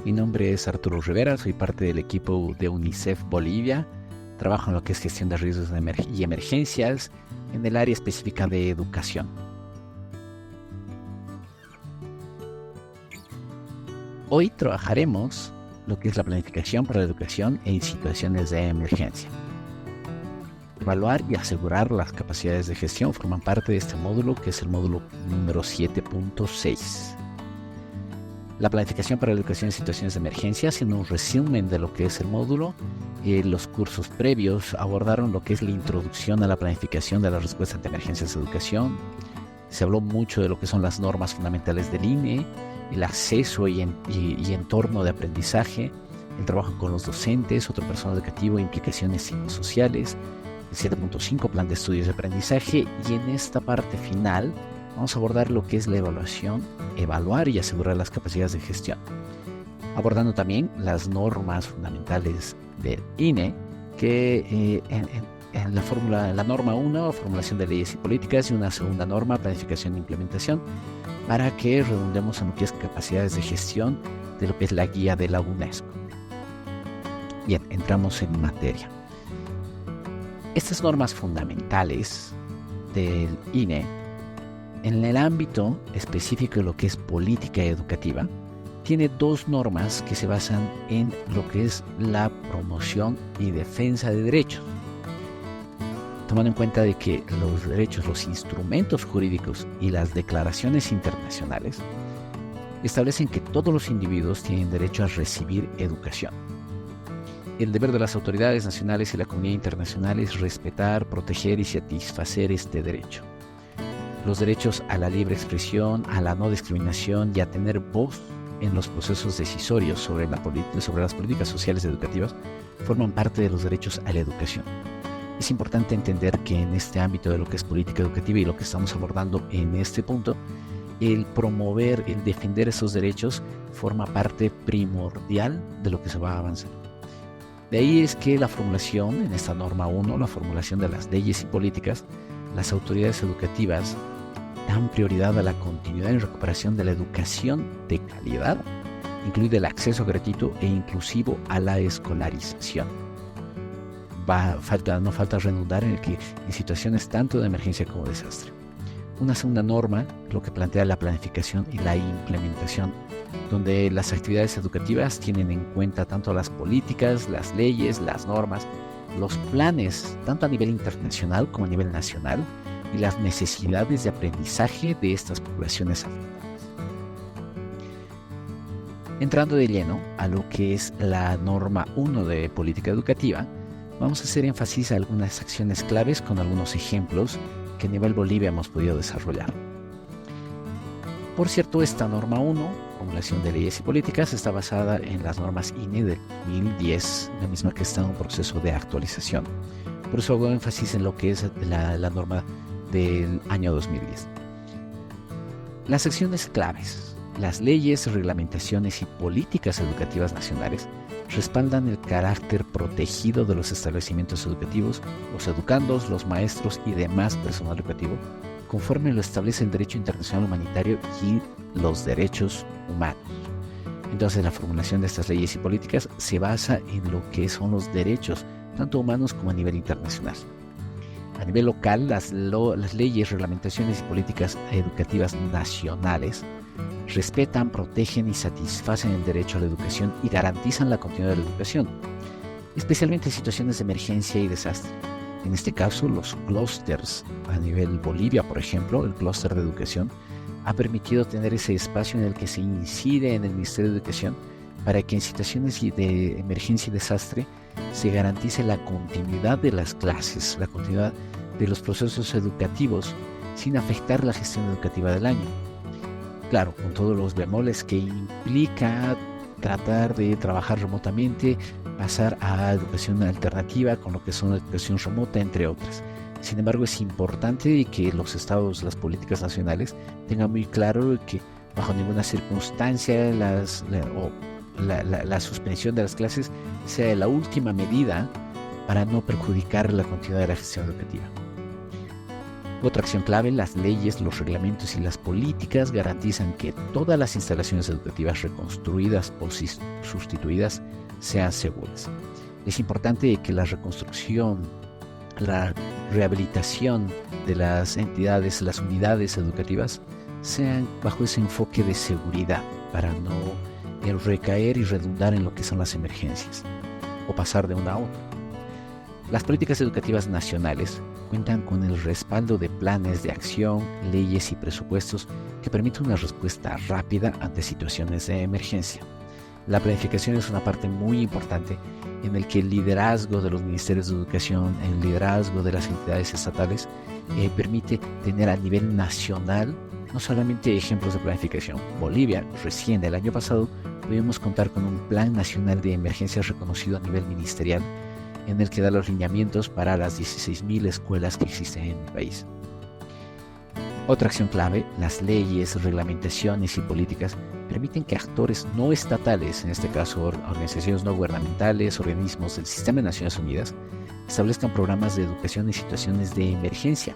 Mi nombre es Arturo Rivera, soy parte del equipo de UNICEF Bolivia. Trabajo en lo que es gestión de riesgos y emergencias en el área específica de educación. Hoy trabajaremos lo que es la planificación para la educación en situaciones de emergencia. Evaluar y asegurar las capacidades de gestión forman parte de este módulo, que es el módulo número 7.6. La planificación para la educación en situaciones de emergencia, haciendo un resumen de lo que es el módulo. Los cursos previos abordaron lo que es la introducción a la planificación de las respuestas ante emergencias de educación. Se habló mucho de lo que son las normas fundamentales del INE, el acceso y entorno de aprendizaje, el trabajo con los docentes, otro personal educativo, implicaciones psicosociales, el 7.5, plan de estudios de aprendizaje, y en esta parte final vamos a abordar lo que es la evaluación, evaluar y asegurar las capacidades de gestión, abordando también las normas fundamentales del INE, que en la norma 1, formulación de leyes y políticas, y una segunda norma, planificación e implementación, para que redundemos en lo que es capacidades de gestión de lo que es la guía de la UNESCO. Bien, entramos en materia. Estas normas fundamentales del INE, en el ámbito específico de lo que es política educativa, tiene dos normas que se basan en lo que es la promoción y defensa de derechos. Tomando en cuenta de que los derechos, los instrumentos jurídicos y las declaraciones internacionales establecen que todos los individuos tienen derecho a recibir educación. El deber de las autoridades nacionales y la comunidad internacional es respetar, proteger y satisfacer este derecho. Los derechos a la libre expresión, a la no discriminación y a tener voz en los procesos decisorios sobre las políticas sociales y educativas forman parte de los derechos a la educación. Es importante entender que en este ámbito de lo que es política educativa y lo que estamos abordando en este punto, el promover, el defender esos derechos forma parte primordial de lo que se va a avanzar. De ahí es que la formulación, en esta norma 1, la formulación de las leyes y políticas, las autoridades educativas dan prioridad a la continuidad y recuperación de la educación de calidad, incluido el acceso gratuito e inclusivo a la escolarización. No falta redundar en que en situaciones tanto de emergencia como de desastre. Una segunda norma, lo que plantea la planificación y la implementación, donde las actividades educativas tienen en cuenta tanto las políticas, las leyes, las normas, los planes, tanto a nivel internacional como a nivel nacional, y las necesidades de aprendizaje de estas poblaciones afectadas. Entrando de lleno a lo que es la norma 1 de política educativa, vamos a hacer énfasis a algunas acciones claves con algunos ejemplos que a nivel Bolivia hemos podido desarrollar. Por cierto, esta norma 1, formulación de leyes y políticas, está basada en las normas INE del 2010, la misma que está en un proceso de actualización. Por eso hago énfasis en lo que es la norma del año 2010. Las acciones claves, las leyes, reglamentaciones y políticas educativas nacionales respaldan el carácter protegido de los establecimientos educativos, los educandos, los maestros y demás personal educativo, conforme lo establece el derecho internacional humanitario y los derechos humanos. Entonces, la formulación de estas leyes y políticas se basa en lo que son los derechos, tanto humanos como a nivel internacional. A nivel local, las leyes, reglamentaciones y políticas educativas nacionales respetan, protegen y satisfacen el derecho a la educación y garantizan la continuidad de la educación, especialmente en situaciones de emergencia y desastre. En este caso, los clústeres a nivel Bolivia, por ejemplo, el clúster de educación, ha permitido tener ese espacio en el que se incide en el Ministerio de Educación para que en situaciones de emergencia y desastre se garantice la continuidad de las clases, la continuidad de los procesos educativos sin afectar la gestión educativa del año. Claro, con todos los bemoles que implica tratar de trabajar remotamente, pasar a educación alternativa con lo que son la educación remota, entre otras. Sin embargo, es importante que los estados, las políticas nacionales tengan muy claro que bajo ninguna circunstancia la suspensión de las clases sea la última medida para no perjudicar la continuidad de la gestión educativa. Otra acción clave: las leyes, los reglamentos y las políticas garantizan que todas las instalaciones educativas reconstruidas o sustituidas sean seguras. Es importante que la reconstrucción, la rehabilitación de las entidades, las unidades educativas, sean bajo ese enfoque de seguridad, para no recaer y redundar en lo que son las emergencias o pasar de una a otra. Las políticas educativas nacionales cuentan con el respaldo de planes de acción, leyes y presupuestos que permiten una respuesta rápida ante situaciones de emergencia. La planificación es una parte muy importante en el que el liderazgo de los ministerios de educación, el liderazgo de las entidades estatales, permite tener a nivel nacional no solamente ejemplos de planificación. Bolivia, recién el año pasado, pudimos contar con un Plan Nacional de Emergencias reconocido a nivel ministerial, en el que da los lineamientos para las 16.000 escuelas que existen en el país. Otra acción clave: las leyes, reglamentaciones y políticas permiten que actores no estatales, en este caso organizaciones no gubernamentales, organismos del Sistema de Naciones Unidas, establezcan programas de educación en situaciones de emergencia.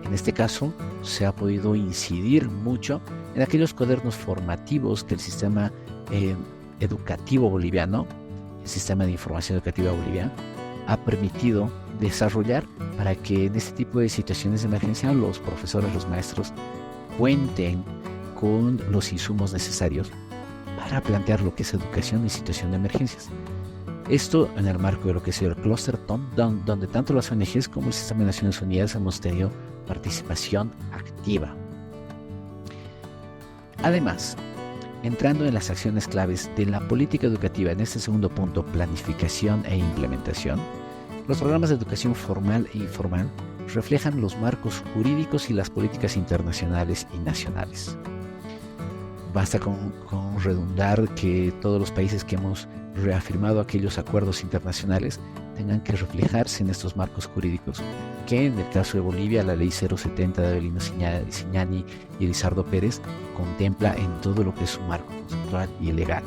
En este caso, se ha podido incidir mucho en aquellos cuadernos formativos que el sistema educativo boliviano, el sistema de información educativa boliviano, ha permitido desarrollar para que en este tipo de situaciones de emergencia los profesores, los maestros cuenten con los insumos necesarios para plantear lo que es educación en situación de emergencias. Esto en el marco de lo que es el Cluster TOM, donde tanto las ONGs como el Sistema de Naciones Unidas hemos tenido participación activa. Además, entrando en las acciones claves de la política educativa, en este segundo punto, planificación e implementación, los programas de educación formal e informal reflejan los marcos jurídicos y las políticas internacionales y nacionales. Basta con redundar que todos los países que hemos reafirmado aquellos acuerdos internacionales tengan que reflejarse en estos marcos jurídicos, que en el caso de Bolivia la Ley 070 de Avelino Siñani y Elizardo Pérez contempla en todo lo que es su marco conceptual y legal.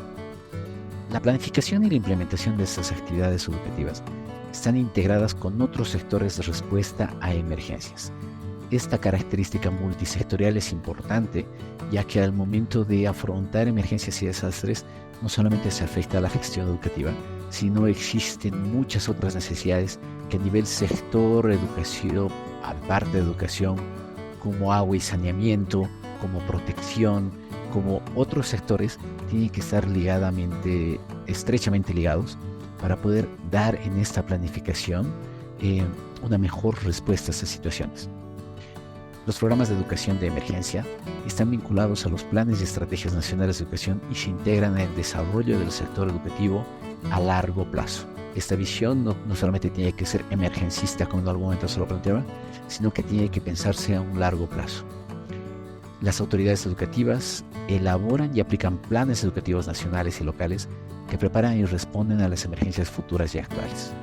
La planificación y la implementación de estas actividades educativas están integradas con otros sectores de respuesta a emergencias. Esta característica multisectorial es importante, ya que al momento de afrontar emergencias y desastres no solamente se afecta a la gestión educativa, sino existen muchas otras necesidades que a nivel sector educación, aparte de educación, como agua y saneamiento, como protección, como otros sectores, tienen que estar estrechamente ligados para poder dar en esta planificación una mejor respuesta a estas situaciones. Los programas de educación de emergencia están vinculados a los planes y estrategias nacionales de educación y se integran en el desarrollo del sector educativo a largo plazo. Esta visión no solamente tiene que ser emergencista, como en algún momento se lo planteaba, sino que tiene que pensarse a un largo plazo. Las autoridades educativas elaboran y aplican planes educativos nacionales y locales que preparan y responden a las emergencias futuras y actuales.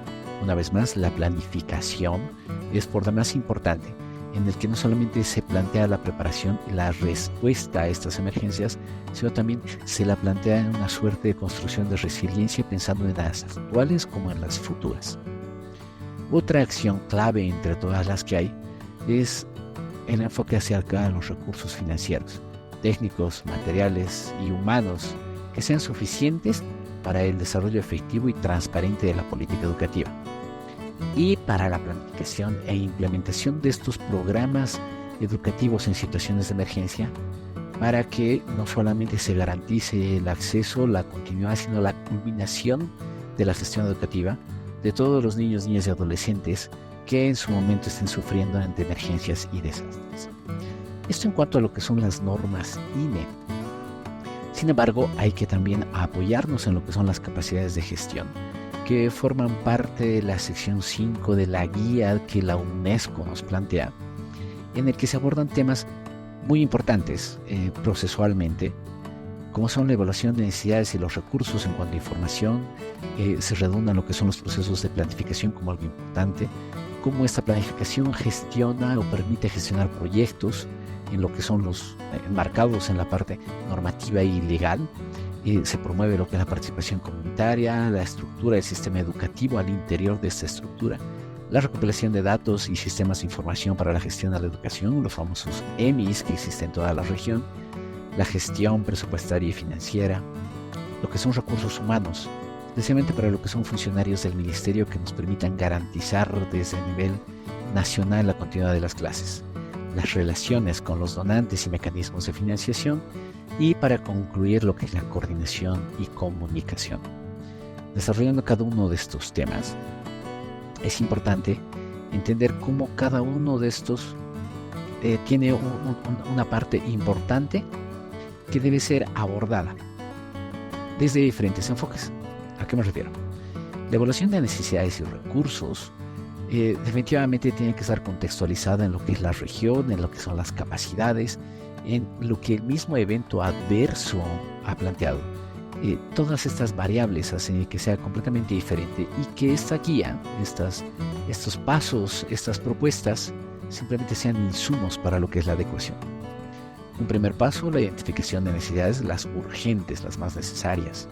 Una vez más, la planificación es por demás importante, en el que no solamente se plantea la preparación y la respuesta a estas emergencias, sino también se la plantea en una suerte de construcción de resiliencia pensando en las actuales como en las futuras. Otra acción clave entre todas las que hay es el enfoque acerca de los recursos financieros, técnicos, materiales y humanos que sean suficientes para el desarrollo efectivo y transparente de la política educativa, y para la planificación e implementación de estos programas educativos en situaciones de emergencia, para que no solamente se garantice el acceso, la continuidad, sino la culminación de la gestión educativa de todos los niños, niñas y adolescentes que en su momento estén sufriendo ante emergencias y desastres. Esto en cuanto a lo que son las normas INE. Sin embargo, hay que también apoyarnos en lo que son las capacidades de gestión, que forman parte de la sección 5 de la guía que la UNESCO nos plantea, en el que se abordan temas muy importantes procesualmente, como son la evaluación de necesidades y los recursos en cuanto a información. Se redundan lo que son los procesos de planificación como algo importante, cómo esta planificación gestiona o permite gestionar proyectos en lo que son los enmarcados en la parte normativa y legal. Se promueve lo que es la participación comunitaria, la estructura del sistema educativo al interior de esta estructura, La recopilación de datos y sistemas de información para la gestión de la educación, los famosos EMIs que existen en toda la región, la gestión presupuestaria y financiera, lo que son recursos humanos, especialmente para lo que son funcionarios del ministerio que nos permitan garantizar desde el nivel nacional la continuidad de las clases, las relaciones con los donantes y mecanismos de financiación, y para concluir lo que es la coordinación y comunicación. Desarrollando cada uno de estos temas, es importante entender cómo cada uno de estos tiene una parte importante que debe ser abordada desde diferentes enfoques. ¿A qué me refiero? La evaluación de necesidades y recursos definitivamente tiene que estar contextualizada en lo que es la región, en lo que son las capacidades, en lo que el mismo evento adverso ha planteado. Todas estas variables hacen que sea completamente diferente y que esta guía, estos pasos, estas propuestas, simplemente sean insumos para lo que es la adecuación. Un primer paso, la identificación de necesidades, las urgentes, las más necesarias.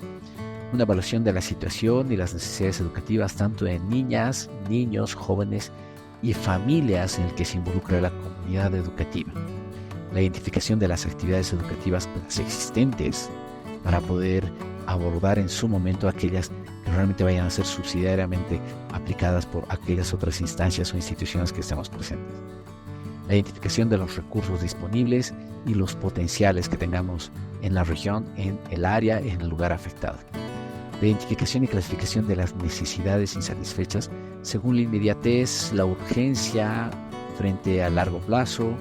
Una evaluación de la situación y las necesidades educativas tanto en niñas, niños, jóvenes y familias en el que se involucra la comunidad educativa. La identificación de las actividades educativas, las existentes, para poder abordar en su momento aquellas que realmente vayan a ser subsidiariamente aplicadas por aquellas otras instancias o instituciones que estamos presentes. La identificación de los recursos disponibles y los potenciales que tengamos en la región, en el área, en el lugar afectado. La identificación y clasificación de las necesidades insatisfechas según la inmediatez, la urgencia frente a largo plazo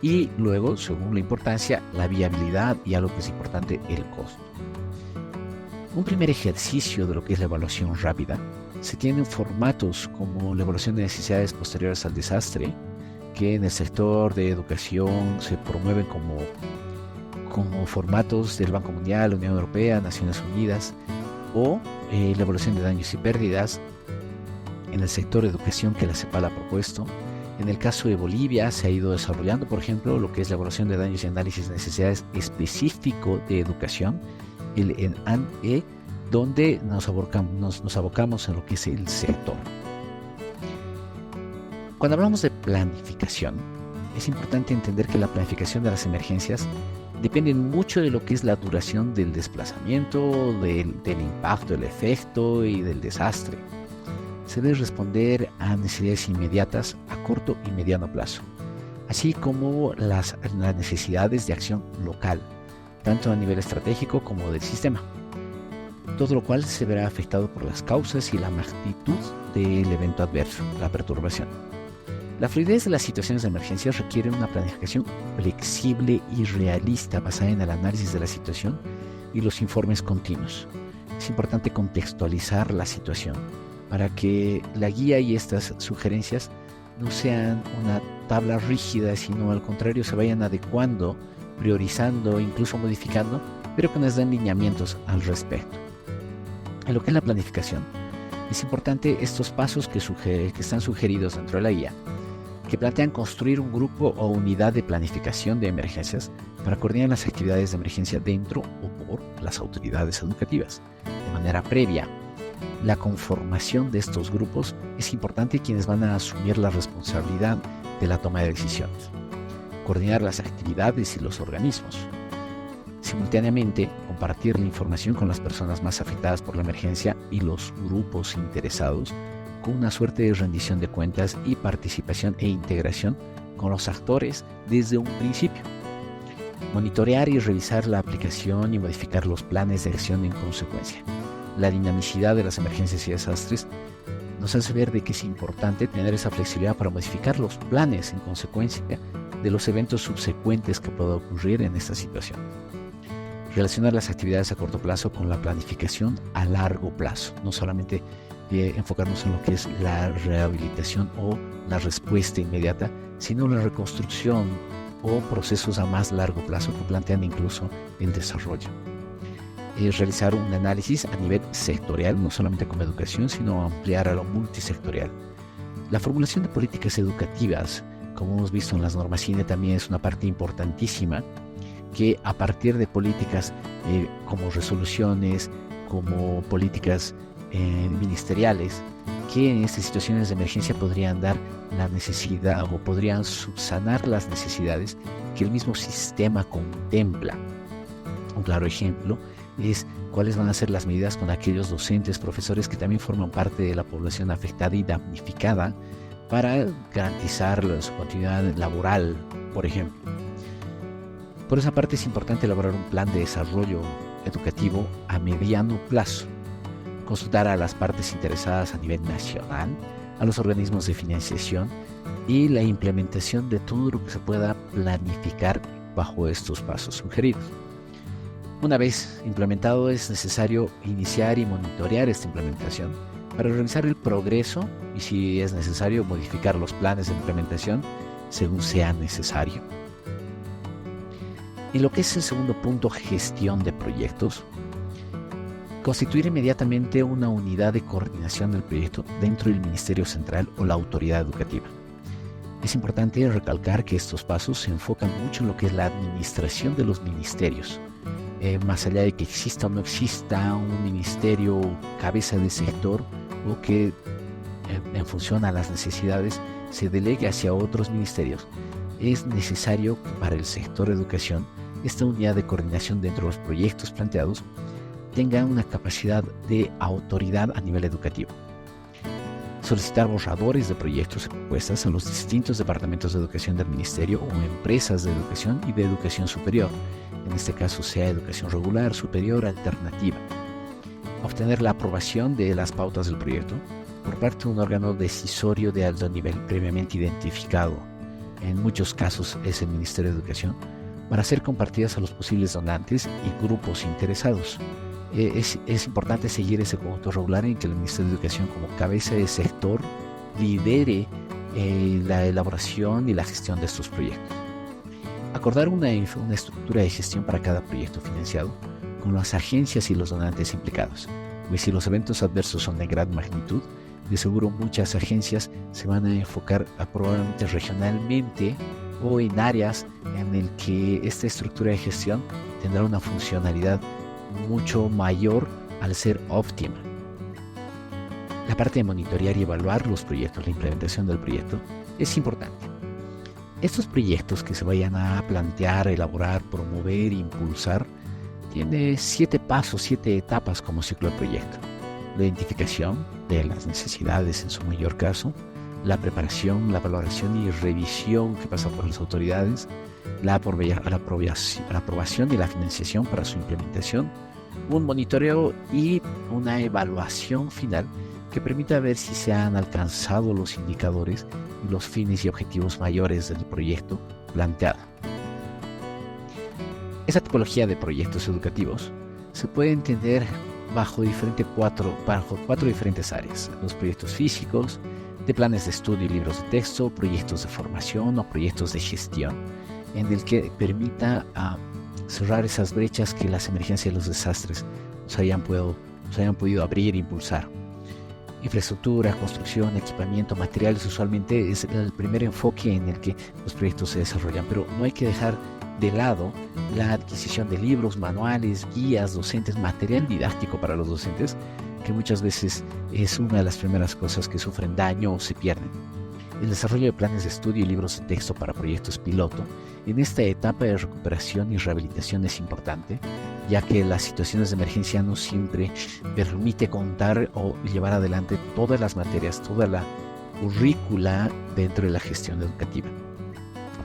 y luego, según la importancia, la viabilidad y algo que es importante, el costo. Un primer ejercicio de lo que es la evaluación rápida se tiene en formatos como la evaluación de necesidades posteriores al desastre, que en el sector de educación se promueven como formatos del Banco Mundial, Unión Europea, Naciones Unidas, o la evaluación de daños y pérdidas en el sector de educación que la CEPAL ha propuesto. En el caso de Bolivia se ha ido desarrollando, por ejemplo, lo que es la evaluación de daños y análisis de necesidades específico de educación, el ENANE, donde nos abocamos en lo que es el sector. Cuando hablamos de planificación, es importante entender que la planificación de las emergencias depende mucho de lo que es la duración del desplazamiento, del impacto, del efecto y del desastre. Se debe responder a necesidades inmediatas a corto y mediano plazo, así como las necesidades de acción local, tanto a nivel estratégico como del sistema, todo lo cual se verá afectado por las causas y la magnitud del evento adverso, la perturbación. La fluidez de las situaciones de emergencia requiere una planificación flexible y realista basada en el análisis de la situación y los informes continuos. Es importante contextualizar la situación para que la guía y estas sugerencias no sean una tabla rígida, sino al contrario se vayan adecuando, priorizando, incluso modificando, pero que nos den lineamientos al respecto. En lo que es la planificación, es importante estos pasos que están sugeridos dentro de la guía, que plantean construir un grupo o unidad de planificación de emergencias para coordinar las actividades de emergencia dentro o por las autoridades educativas. De manera previa, la conformación de estos grupos es importante, quienes van a asumir la responsabilidad de la toma de decisiones. Coordinar las actividades y los organismos. Simultáneamente, compartir la información con las personas más afectadas por la emergencia y los grupos interesados, con una suerte de rendición de cuentas y participación e integración con los actores desde un principio. Monitorear y revisar la aplicación y modificar los planes de acción en consecuencia. La dinamicidad de las emergencias y desastres nos hace ver de que es importante tener esa flexibilidad para modificar los planes en consecuencia de los eventos subsecuentes que pueda ocurrir en esta situación. Relacionar las actividades a corto plazo con la planificación a largo plazo, no solamente enfocarnos en lo que es la rehabilitación o la respuesta inmediata, sino la reconstrucción o procesos a más largo plazo que plantean incluso el desarrollo. Realizar un análisis a nivel sectorial, no solamente como educación, sino ampliar a lo multisectorial. La formulación de políticas educativas, como hemos visto en las normas CINE, también es una parte importantísima, que a partir de políticas como resoluciones, como políticas ministeriales, que en estas situaciones de emergencia podrían dar la necesidad o podrían subsanar las necesidades que el mismo sistema contempla. Un claro ejemplo es cuáles van a ser las medidas con aquellos docentes, profesores que también forman parte de la población afectada y damnificada para garantizar su continuidad laboral, por ejemplo. Por esa parte es importante elaborar un plan de desarrollo educativo a mediano plazo, consultar a las partes interesadas a nivel nacional, a los organismos de financiación y la implementación de todo lo que se pueda planificar bajo estos pasos sugeridos. Una vez implementado, es necesario iniciar y monitorear esta implementación para revisar el progreso y, si es necesario, modificar los planes de implementación según sea necesario. En lo que es el segundo punto, gestión de proyectos, constituir inmediatamente una unidad de coordinación del proyecto dentro del Ministerio Central o la autoridad educativa. Es importante recalcar que estos pasos se enfocan mucho en lo que es la administración de los ministerios. Más allá de que exista o no exista un ministerio cabeza de sector o que en función a las necesidades se delegue hacia otros ministerios, es necesario que para el sector educación esta unidad de coordinación dentro de los proyectos planteados tenga una capacidad de autoridad a nivel educativo. Solicitar borradores de proyectos y propuestas a los distintos departamentos de educación del ministerio o empresas de educación y de educación superior, en este caso sea educación regular, superior, alternativa. Obtener la aprobación de las pautas del proyecto por parte de un órgano decisorio de alto nivel previamente identificado, en muchos casos es el Ministerio de Educación, para ser compartidas a los posibles donantes y grupos interesados. Es importante seguir ese conducto regular en que el Ministerio de Educación, como cabeza de sector, lidere la elaboración y la gestión de estos proyectos. Acordar una estructura de gestión para cada proyecto financiado con las agencias y los donantes implicados. Pues si los eventos adversos son de gran magnitud, de seguro muchas agencias se van a enfocar probablemente regionalmente o en áreas en el que esta estructura de gestión tendrá una funcionalidad mucho mayor al ser óptima. La parte de monitorear y evaluar los proyectos, la implementación del proyecto, es importante. Estos proyectos que se vayan a plantear, elaborar, promover, impulsar, tiene 7 pasos, 7 etapas como ciclo de proyecto. La identificación de las necesidades en su mayor caso, la preparación, la valoración y revisión que pasa por las autoridades, la aprobación y la financiación para su implementación, un monitoreo y una evaluación final que permita ver si se han alcanzado los indicadores y los fines y objetivos mayores del proyecto planteado. Esa tipología de proyectos educativos se puede entender bajo cuatro diferentes áreas: los proyectos físicos, de planes de estudio y libros de texto, proyectos de formación o proyectos de gestión, en el que permita cerrar esas brechas que las emergencias y los desastres nos hayan podido abrir e impulsar. Infraestructura, construcción, equipamiento, materiales usualmente es el primer enfoque en el que los proyectos se desarrollan, pero no hay que dejar de lado la adquisición de libros, manuales, guías, docentes, material didáctico para los docentes, que muchas veces es una de las primeras cosas que sufren daño o se pierden. El desarrollo de planes de estudio y libros de texto para proyectos piloto en esta etapa de recuperación y rehabilitación es importante, ya que las situaciones de emergencia no siempre permite contar o llevar adelante todas las materias, toda la currícula dentro de la gestión educativa.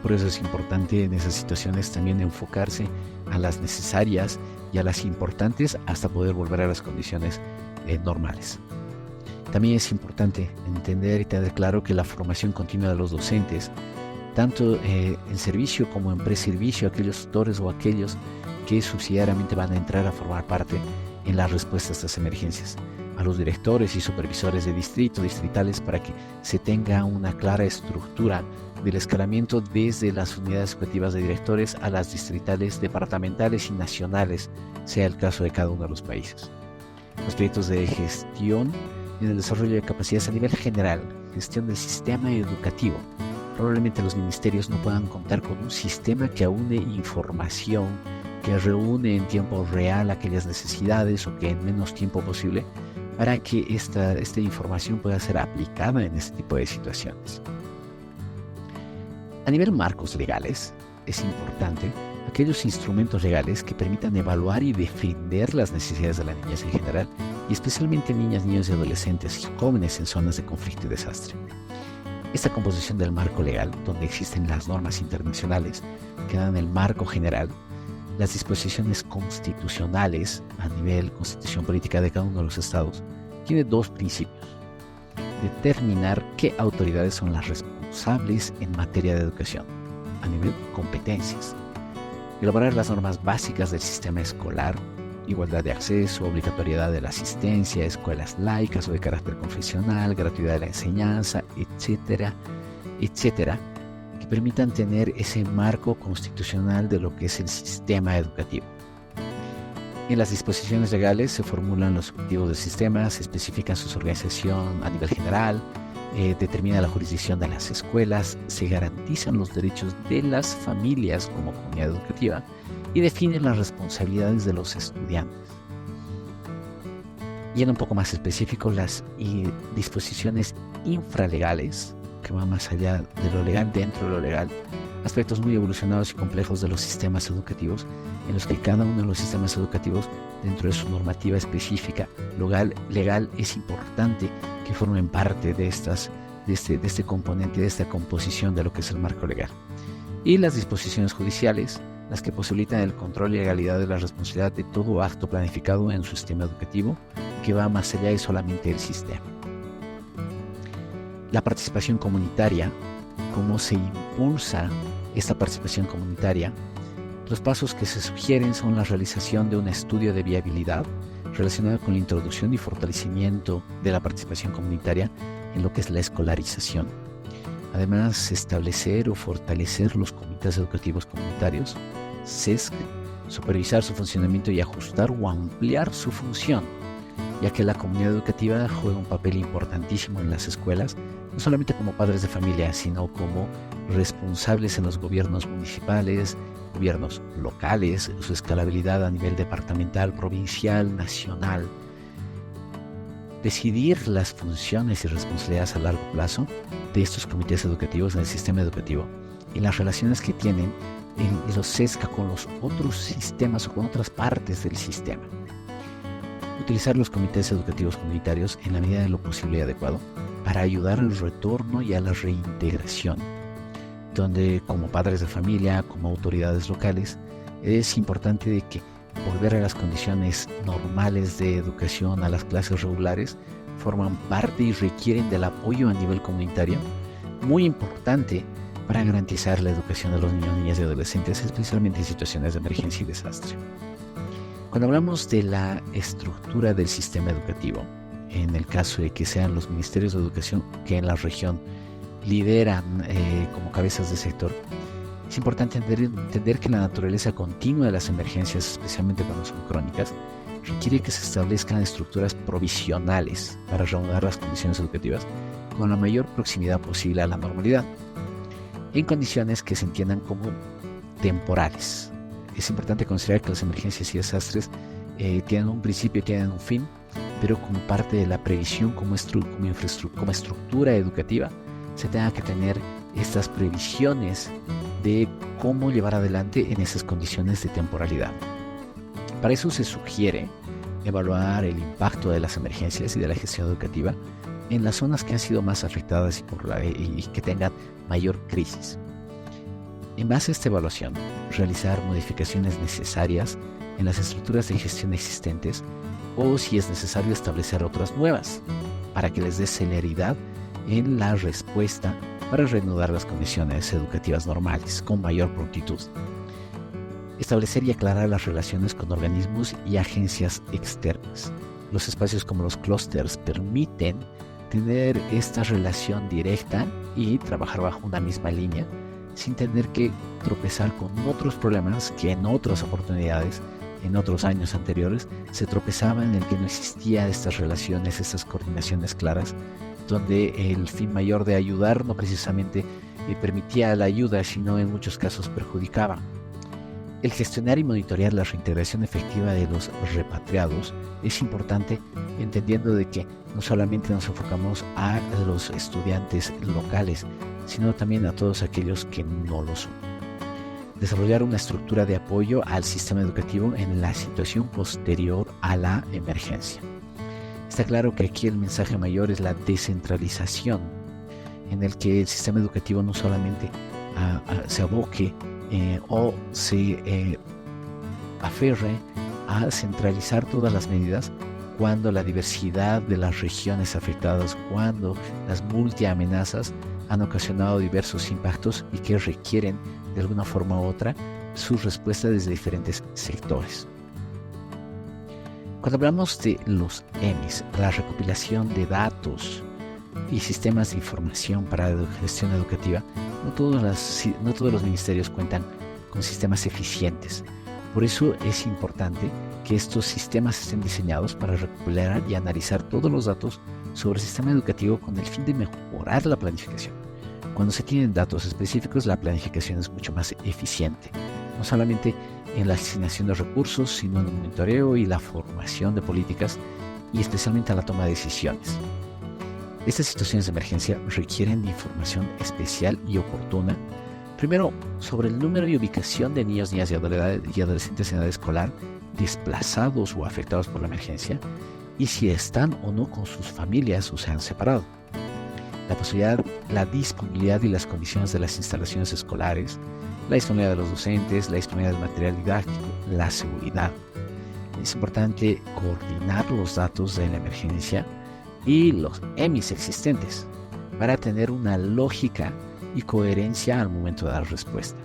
Por eso es importante en esas situaciones también enfocarse a las necesarias y a las importantes hasta poder volver a las condiciones normales. También es importante entender y tener claro que la formación continua de los docentes, tanto en servicio como en preservicio, aquellos tutores o aquellos que subsidiariamente van a entrar a formar parte en la respuesta a estas emergencias, a los directores y supervisores de distritos, distritales, para que se tenga una clara estructura del escalamiento desde las unidades educativas de directores a las distritales, departamentales y nacionales, sea el caso de cada uno de los países. Los proyectos de gestión en el desarrollo de capacidades a nivel general, gestión del sistema educativo. Probablemente los ministerios no puedan contar con un sistema que aúne información, que reúne en tiempo real aquellas necesidades o que en menos tiempo posible para que esta información pueda ser aplicada en este tipo de situaciones. A nivel marcos legales, es importante aquellos instrumentos legales que permitan evaluar y defender las necesidades de la niñez en general, y especialmente niñas, niños y adolescentes y jóvenes en zonas de conflicto y desastre. Esta composición del marco legal, donde existen las normas internacionales que dan el marco general, las disposiciones constitucionales a nivel constitución política de cada uno de los estados, tiene dos principios: determinar qué autoridades son las responsables en materia de educación a nivel competencias, elaborar las normas básicas del sistema escolar, igualdad de acceso, obligatoriedad de la asistencia, escuelas laicas o de carácter confesional, gratuidad de la enseñanza, etcétera, etcétera, que permitan tener ese marco constitucional de lo que es el sistema educativo. En las disposiciones legales se formulan los objetivos del sistema, se especifican su organización a nivel general, determina la jurisdicción de las escuelas, se garantizan los derechos de las familias como comunidad educativa y define las responsabilidades de los estudiantes. Y en un poco más específico, las disposiciones infralegales, que van más allá de lo legal, dentro de lo legal, aspectos muy evolucionados y complejos de los sistemas educativos, en los que cada uno de los sistemas educativos, dentro de su normativa específica legal, es importante que formen parte de este componente, de esta composición de lo que es el marco legal. Y las disposiciones judiciales, las que posibilitan el control y legalidad de la responsabilidad de todo acto planificado en su sistema educativo, que va más allá de solamente el sistema. La participación comunitaria, cómo se impulsa esta participación comunitaria. Los pasos que se sugieren son la realización de un estudio de viabilidad relacionado con la introducción y fortalecimiento de la participación comunitaria en lo que es la escolarización. Además, establecer o fortalecer los comités educativos comunitarios, CESC, supervisar su funcionamiento y ajustar o ampliar su función, ya que la comunidad educativa juega un papel importantísimo en las escuelas, no solamente como padres de familia, sino como responsables en los gobiernos municipales, gobiernos locales, su escalabilidad a nivel departamental, provincial, nacional. Decidir las funciones y responsabilidades a largo plazo de estos comités educativos en el sistema educativo y las relaciones que tienen en los CESCA con los otros sistemas o con otras partes del sistema. Utilizar los comités educativos comunitarios en la medida de lo posible y adecuado para ayudar al retorno y a la reintegración, donde como padres de familia, como autoridades locales, es importante de que volver a las condiciones normales de educación, a las clases regulares, forman parte y requieren del apoyo a nivel comunitario, muy importante para garantizar la educación de los niños, niñas y adolescentes, especialmente en situaciones de emergencia y desastre. Cuando hablamos de la estructura del sistema educativo, en el caso de que sean los ministerios de educación que en la región lideran como cabezas de sector, es importante entender que la naturaleza continua de las emergencias, especialmente cuando son crónicas, requiere que se establezcan estructuras provisionales para reanudar las condiciones educativas con la mayor proximidad posible a la normalidad, en condiciones que se entiendan como temporales. Es importante considerar que las emergencias y desastres tienen un principio, tienen un fin, pero como parte de la previsión como estructura educativa, se tenga que tener estas previsiones de cómo llevar adelante en esas condiciones de temporalidad. Para eso se sugiere evaluar el impacto de las emergencias y de la gestión educativa en las zonas que han sido más afectadas y que tengan mayor crisis. En base a esta evaluación, realizar modificaciones necesarias en las estructuras de gestión existentes o, si es necesario, establecer otras nuevas para que les dé celeridad en la respuesta para reanudar las condiciones educativas normales con mayor prontitud. Establecer y aclarar las relaciones con organismos y agencias externas. Los espacios como los clústeres permiten tener esta relación directa y trabajar bajo una misma línea sin tener que tropezar con otros problemas que en otras oportunidades, en otros años anteriores, se tropezaban en el que no existía estas relaciones, estas coordinaciones claras, donde el fin mayor de ayudar no precisamente permitía la ayuda, sino en muchos casos perjudicaba. El gestionar y monitorear la reintegración efectiva de los repatriados es importante, entendiendo de que no solamente nos enfocamos a los estudiantes locales, sino también a todos aquellos que no lo son. Desarrollar una estructura de apoyo al sistema educativo en la situación posterior a la emergencia. Está claro que aquí el mensaje mayor es la descentralización, en el que el sistema educativo no solamente se aboque o se aferre a centralizar todas las medidas cuando la diversidad de las regiones afectadas, cuando las multiamenazas han ocasionado diversos impactos y que requieren de alguna forma u otra su respuesta desde diferentes sectores. Cuando hablamos de los EMIs, la recopilación de datos y sistemas de información para la gestión educativa, no todos los ministerios cuentan con sistemas eficientes. Por eso es importante que estos sistemas estén diseñados para recopilar y analizar todos los datos sobre el sistema educativo con el fin de mejorar la planificación. Cuando se tienen datos específicos, la planificación es mucho más eficiente, no solamente en la asignación de recursos, sino en el monitoreo y la formación de políticas y especialmente en la toma de decisiones. Estas situaciones de emergencia requieren de información especial y oportuna, primero sobre el número y ubicación de niños, niñas y adolescentes en edad escolar desplazados o afectados por la emergencia y si están o no con sus familias o se han separado. La posibilidad, la disponibilidad y las condiciones de las instalaciones escolares, la disponibilidad de los docentes, la disponibilidad del material didáctico, la seguridad. Es importante coordinar los datos de la emergencia y los EMIs existentes para tener una lógica y coherencia al momento de dar respuesta.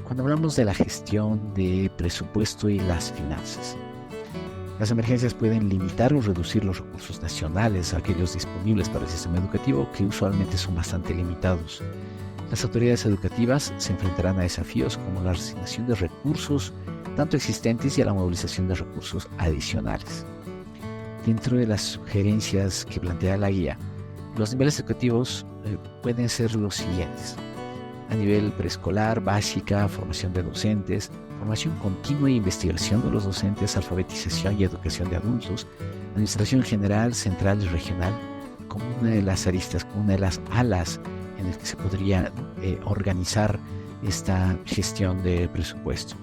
Cuando hablamos de la gestión de presupuesto y las finanzas, las emergencias pueden limitar o reducir los recursos nacionales, aquellos disponibles para el sistema educativo, que usualmente son bastante limitados. Las autoridades educativas se enfrentarán a desafíos como la asignación de recursos, tanto existentes, y a la movilización de recursos adicionales. Dentro de las sugerencias que plantea la guía, los niveles educativos pueden ser los siguientes: a nivel preescolar, básica, formación de docentes, formación continua e investigación de los docentes, alfabetización y educación de adultos, administración general, central y regional, como una de las aristas, como una de las alas en el que se podría organizar esta gestión de presupuesto.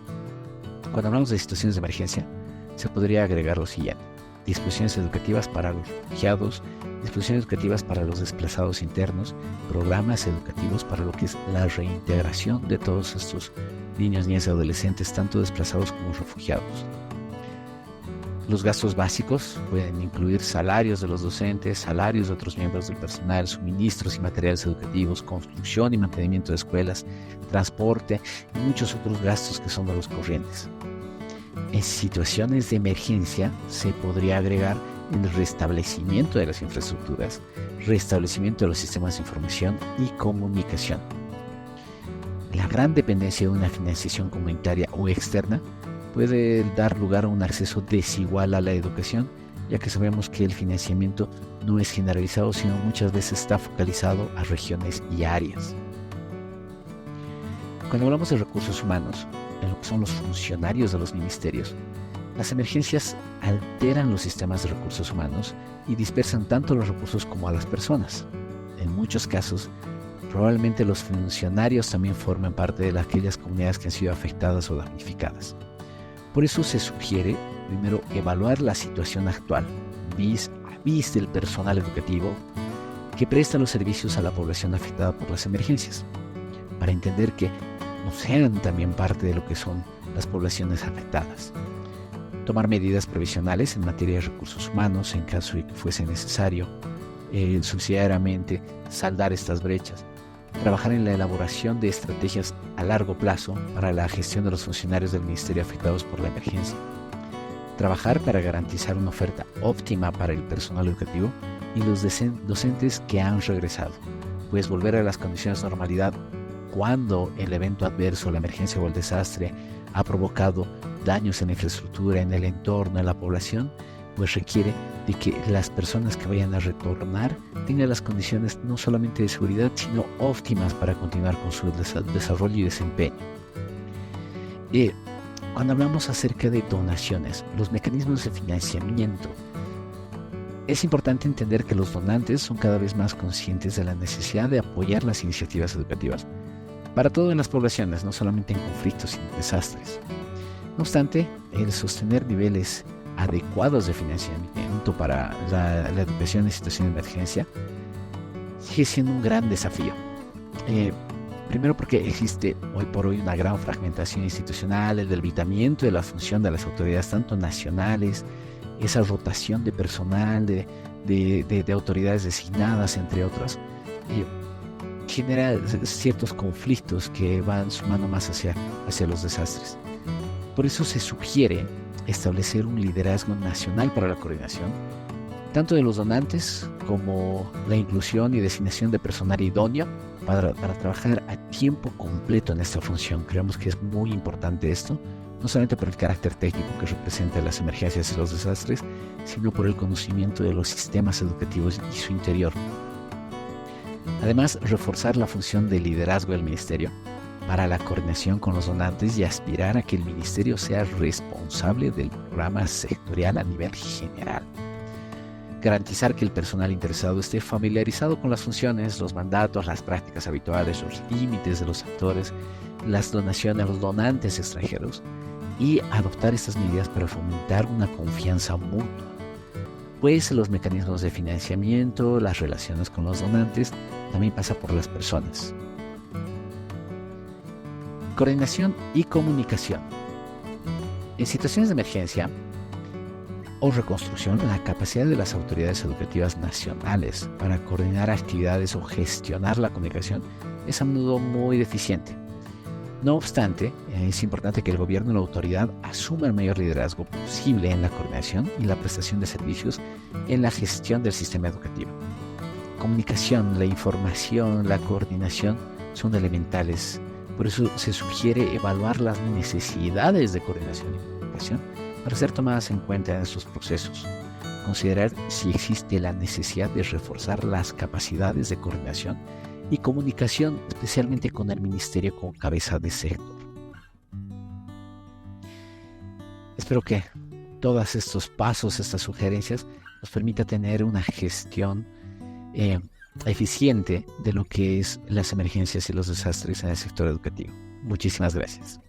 Cuando hablamos de situaciones de emergencia, se podría agregar lo siguiente: disposiciones educativas para los refugiados, disposiciones educativas para los desplazados internos, programas educativos para lo que es la reintegración de todos estos niños, niñas y adolescentes, tanto desplazados como refugiados. Los gastos básicos pueden incluir salarios de los docentes, salarios de otros miembros del personal, suministros y materiales educativos, construcción y mantenimiento de escuelas, transporte y muchos otros gastos que son de los corrientes. En situaciones de emergencia se podría agregar el restablecimiento de las infraestructuras, restablecimiento de los sistemas de información y comunicación. La gran dependencia de una financiación comunitaria o externa puede dar lugar a un acceso desigual a la educación, ya que sabemos que el financiamiento no es generalizado, sino muchas veces está focalizado a regiones y áreas. Cuando hablamos de recursos humanos, en lo que son los funcionarios de los ministerios, las emergencias alteran los sistemas de recursos humanos y dispersan tanto los recursos como a las personas. En muchos casos, probablemente los funcionarios también forman parte de aquellas comunidades que han sido afectadas o damnificadas. Por eso se sugiere, primero, evaluar la situación actual, vis a vis del personal educativo que presta los servicios a la población afectada por las emergencias, para entender que no sean también parte de lo que son las poblaciones afectadas. Tomar medidas provisionales en materia de recursos humanos en caso de que fuese necesario, subsidiariamente saldar estas brechas, trabajar en la elaboración de estrategias a largo plazo para la gestión de los funcionarios del ministerio afectados por la emergencia, trabajar para garantizar una oferta óptima para el personal educativo y los docentes que han regresado, pues volver a las condiciones de normalidad cuando el evento adverso, la emergencia o el desastre ha provocado daños en la infraestructura, en el entorno, en la población, pues requiere de que las personas que vayan a retornar tengan las condiciones no solamente de seguridad, sino óptimas para continuar con su desarrollo y desempeño. Eh, Cuando hablamos acerca de donaciones, los mecanismos de financiamiento, es importante entender que los donantes son cada vez más conscientes de la necesidad de apoyar las iniciativas educativas para todas las poblaciones, no solamente en conflictos y desastres. No obstante, el sostener niveles adecuados de financiamiento para la educación en situación de emergencia sigue siendo un gran desafío. Primero porque existe hoy por hoy una gran fragmentación institucional, el debilitamiento de la función de las autoridades tanto nacionales, esa rotación de personal, de autoridades designadas, entre otras, genera ciertos conflictos que van sumando más hacia los desastres. Por eso se sugiere establecer un liderazgo nacional para la coordinación, tanto de los donantes como la inclusión y designación de personal idóneo para trabajar a tiempo completo en esta función. Creemos que es muy importante esto, no solamente por el carácter técnico que representa las emergencias y los desastres, sino por el conocimiento de los sistemas educativos y su interior. Además, reforzar la función de liderazgo del ministerio para la coordinación con los donantes y aspirar a que el ministerio sea responsable del programa sectorial a nivel general. Garantizar que el personal interesado esté familiarizado con las funciones, los mandatos, las prácticas habituales, los límites de los actores, las donaciones a los donantes extranjeros y adoptar estas medidas para fomentar una confianza mutua. Pues los mecanismos de financiamiento, las relaciones con los donantes, también pasa por las personas. Coordinación y comunicación. En situaciones de emergencia o reconstrucción, la capacidad de las autoridades educativas nacionales para coordinar actividades o gestionar la comunicación es a menudo muy deficiente. No obstante, es importante que el gobierno y la autoridad asuman el mayor liderazgo posible en la coordinación y la prestación de servicios en la gestión del sistema educativo. Comunicación, la información, la coordinación son elementales. Por eso se sugiere evaluar las necesidades de coordinación y comunicación para ser tomadas en cuenta en estos procesos. Considerar si existe la necesidad de reforzar las capacidades de coordinación y comunicación, especialmente con el ministerio como cabeza de sector. Espero que todos estos pasos, estas sugerencias, nos permita tener una gestión eficiente de lo que es las emergencias y los desastres en el sector educativo. Muchísimas gracias.